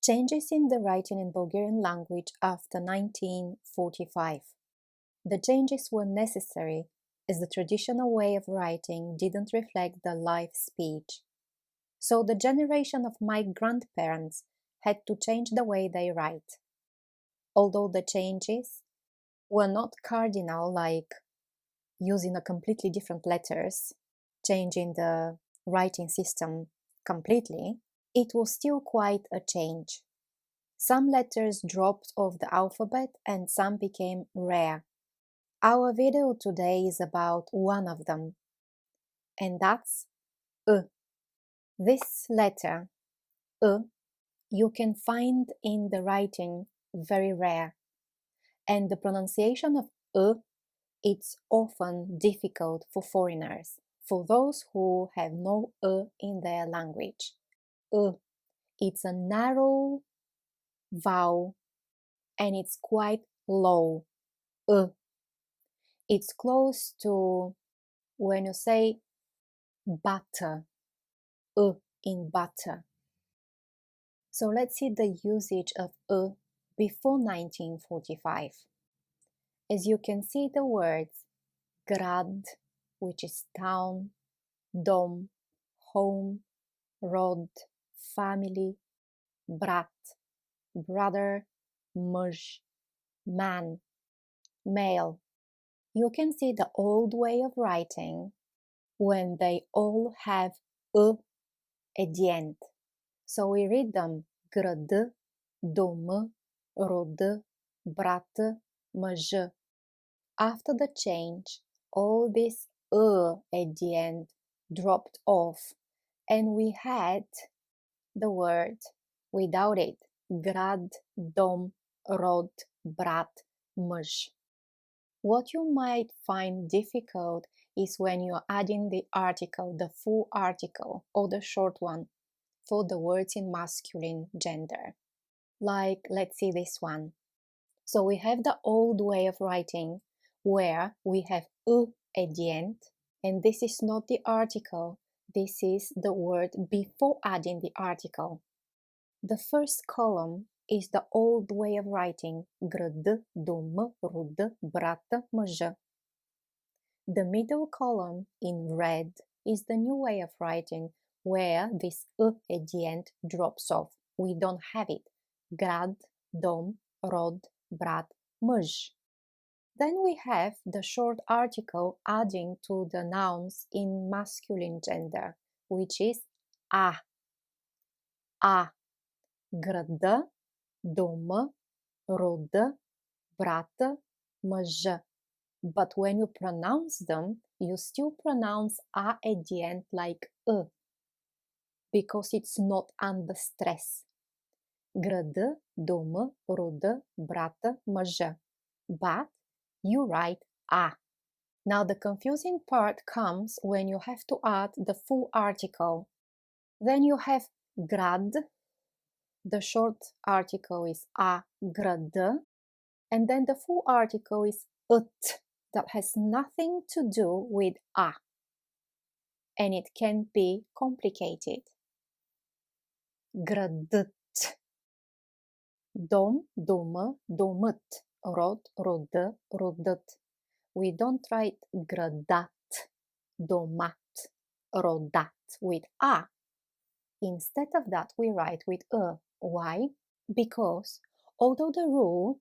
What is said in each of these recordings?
Changes in the writing in Bulgarian language after 1945. The changes were necessary as the traditional way of writing didn't reflect the live speech. So the generation of my grandparents had to change the way they write. Although the changes were not cardinal, like using a completely different letters, changing the writing system completely, it was still quite a change. Some letters dropped off the alphabet and some became rare. Our video today is about one of them, and that's U. This letter, U, you can find in the writing very rare, and the pronunciation of U, it's often difficult for foreigners, for those who have no U in their language. U, it's a narrow vowel and it's quite low. It's close to when you say butter, in butter. So let's see the usage of before 1945. As you can see, the words grad, which is town, dom, home, rod, family, brat, brother, muž, man, male. You can see the old way of writing when they all have at the end. So we read them grad, dom, rod, brat, muž. After the change, all this at the end dropped off and we had the word without it, grad, dom, rod, brat, muž. What you might find difficult is when you're adding the article, the full article or the short one for the words in masculine gender. Like, let's see this one. So we have the old way of writing where we have at the end, and this is not the article, this is the word before adding the article. The first column is the old way of writing, grad, dom, rod, brat, muž. The middle column in red is the new way of writing, where this at the end drops off. We don't have it. Grad, dom, rod, brat, muž. Then we have the short article adding to the nouns in masculine gender, which is a. Grad, dom, rod, brat, muž. But when you pronounce them, you still pronounce a at the end like because it's not under stress. Grad, dom, rod, brat, muž. But you write a. Now the confusing part comes when you have to add the full article. Then you have grad, the short article is a grad, and then the full article is ut, that has nothing to do with a, and it can be complicated. Gradt, dom, dom, domet, rod, rod, rodat. We don't write gradat, domat, rodat with a. Instead of that, we write with a. Why? Because although the rule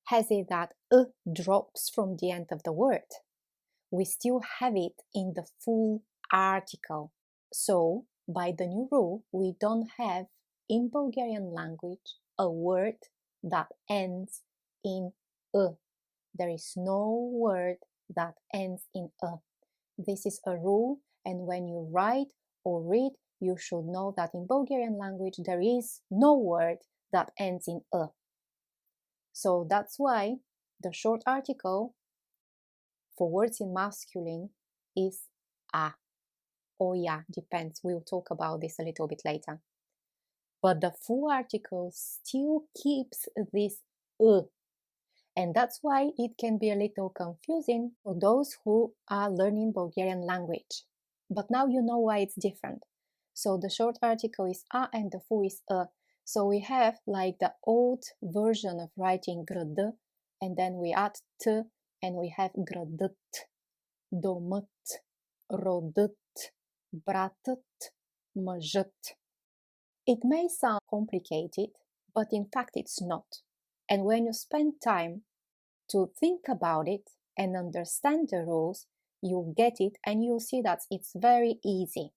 has it that drops from the end of the word, we still have it in the full article. So, by the new rule, we don't have in Bulgarian language a word that ends in a. There is no word that ends in a. This is a rule, and when you write or read, you should know that in Bulgarian language there is no word that ends in a. So that's why the short article for words in masculine is a. Or ya, depends. We'll talk about this a little bit later. But the full article still keeps this and that's why it can be a little confusing for those who are learning Bulgarian language. But now you know why it's different. So the short article is a and the full is a. So we have like the old version of writing grădă, and then we add t, and we have grădët, domët, rodët, bratët, măjët. It may sound complicated, but in fact it's not. And when you spend time to think about it and understand the rules, you'll get it and you'll see that it's very easy.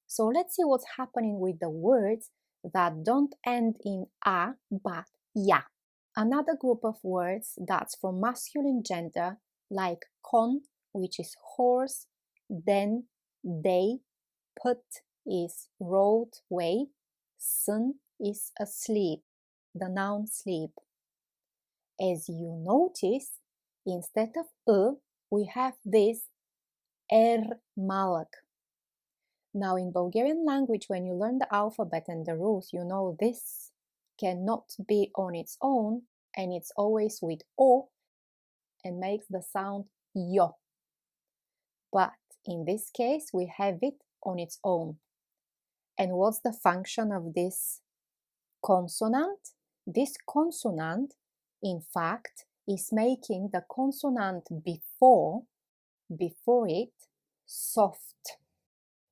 So let's see what's happening with the words that don't end in a but ya. Another group of words that's from masculine gender, like con, which is horse, then, they, put is rolled way, sun is asleep, the noun sleep. As you notice, instead of we have this malak. Now in Bulgarian language, when you learn the alphabet and the rules, you know this cannot be on its own, and it's always with o and makes the sound yo. But in this case, we have it on its own. And what's the function of this consonant? This consonant, in fact, is making the consonant before it soft.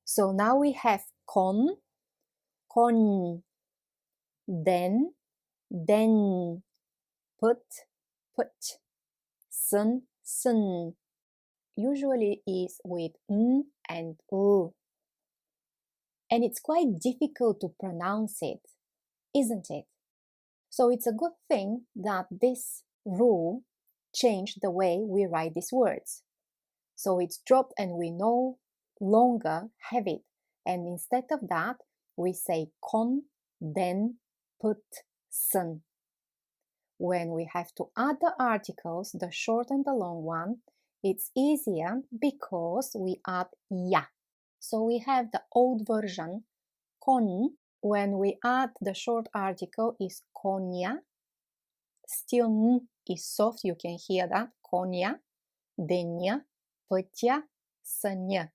So now we have con, then, put, sun, usually is with n and u. And it's quite difficult to pronounce it, isn't it? So it's a good thing that this rule changed the way we write these words. So it's dropped and we no longer have it. And instead of that, we say con, then, put, sun. When we have to add the articles, the short and the long one, it's easier because we add ya. So we have the old version, con. When we add the short article is konya. Still n is soft, you can hear that, konya, denya, pătea, sănea.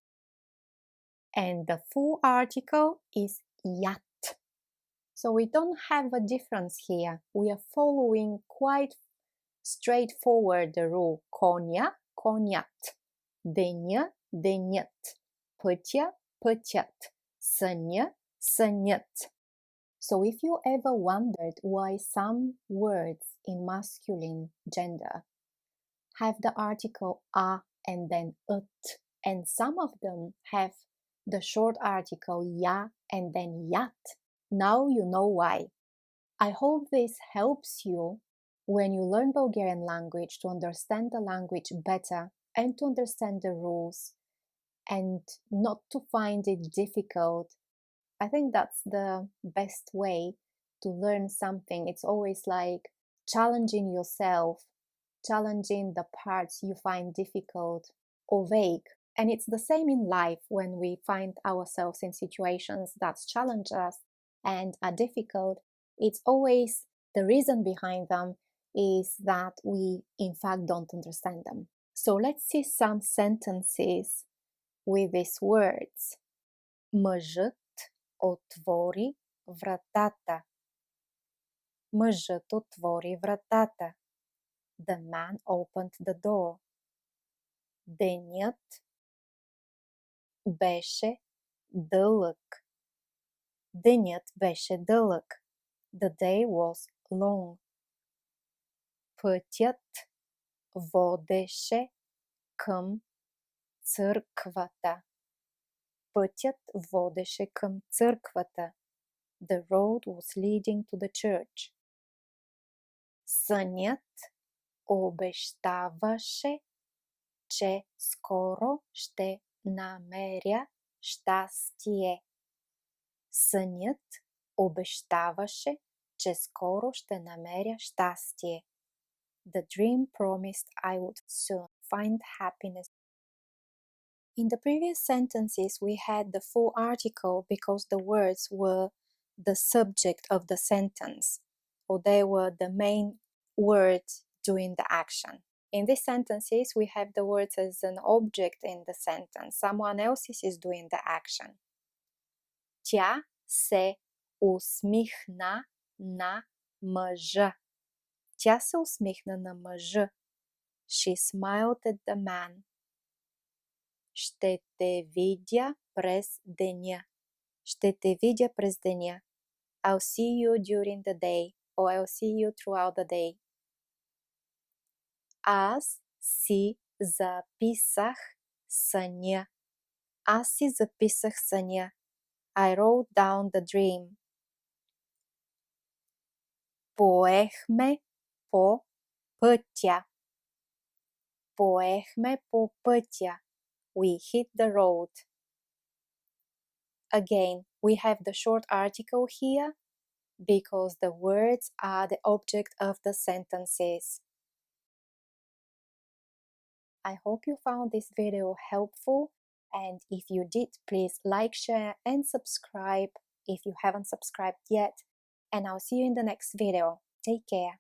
And the full article is yat. So we don't have a difference here. We are following quite straightforward the rule. Konya, koniat. Denya, deniat. Pătea, păteat. Sănea, săneat. So if you ever wondered why some words in masculine gender have the article a and then ut, and some of them have the short article ya and then yat, now you know why. I hope this helps you when you learn Bulgarian language to understand the language better and to understand the rules and not to find it difficult. I think that's the best way to learn something. It's always like challenging yourself, challenging the parts you find difficult or vague. And it's the same in life when we find ourselves in situations that challenge us and are difficult. It's always the reason behind them is that we in fact don't understand them. So let's see some sentences with these words. Măjът отвори вратата. Мъжът отвори вратата. The man opened the door. Денят беше дълъг. Денят беше дълъг. The day was long. Пътят водеше към църквата. Пътят водеше към църквата. The road was leading to the church. Сънят обещаваше, че скоро ще намеря щастие. Сънят обещаваше, че скоро ще намеря щастие. The dream promised I would soon find happiness. In the previous sentences, we had the full article because the words were the subject of the sentence, or they were the main words doing the action. In these sentences, we have the words as an object in the sentence. Someone else is doing the action. Тя се усмихна на мъжа. Тя се усмихна на мъжа. She smiled at the man. Ще те видя през деня. Ще те видя през деня. I'll see you during the day. Or I'll see you throughout the day. Аз си записах съня. Аз си записах съня. I wrote down the dream. Поехме по пътя. Поехме по пътя. We hit the road. Again, we have the short article here because the words are the object of the sentences. I hope you found this video helpful, and if you did, please like, share and subscribe if you haven't subscribed yet, and I'll see you in the next video. Take care.